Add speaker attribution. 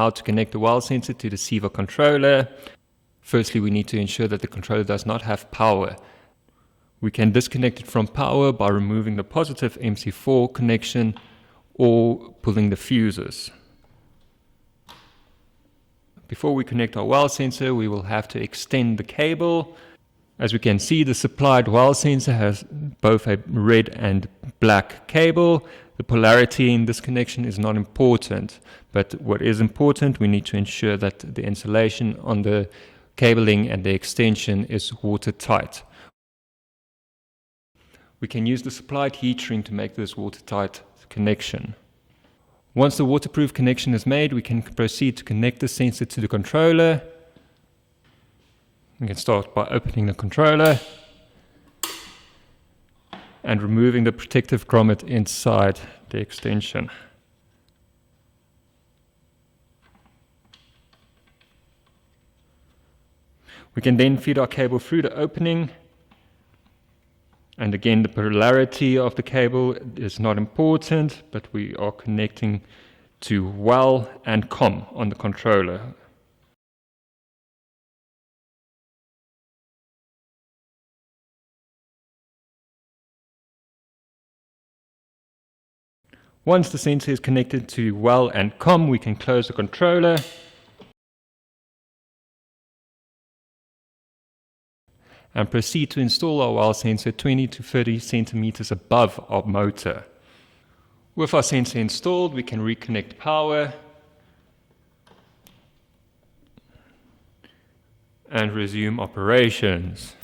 Speaker 1: how to connect the well sensor to the Ceva controller. Firstly, we need to ensure that the controller does not have power. We can disconnect it from power by removing the positive MC4 connection or pulling the fuses. Before we connect our well sensor, we will have to extend the cable. As we can see, the supplied well sensor has both a red and black cable. The polarity in this connection is not important, but what is important, we need to ensure that the insulation on the cabling and the extension is watertight. We can use the supplied heat shrink to make this watertight connection. Once the waterproof connection is made, we can proceed to connect the sensor to the controller. We can start by opening the controller and removing the protective grommet inside the extension. We can then feed our cable through the opening. And again, the polarity of the cable is not important, but we are connecting to well and COM on the controller. Once the sensor is connected to well and COM, we can close the controller. And proceed to install our well sensor 20 to 30 centimeters above our motor. With our sensor installed, we can reconnect power and resume operations.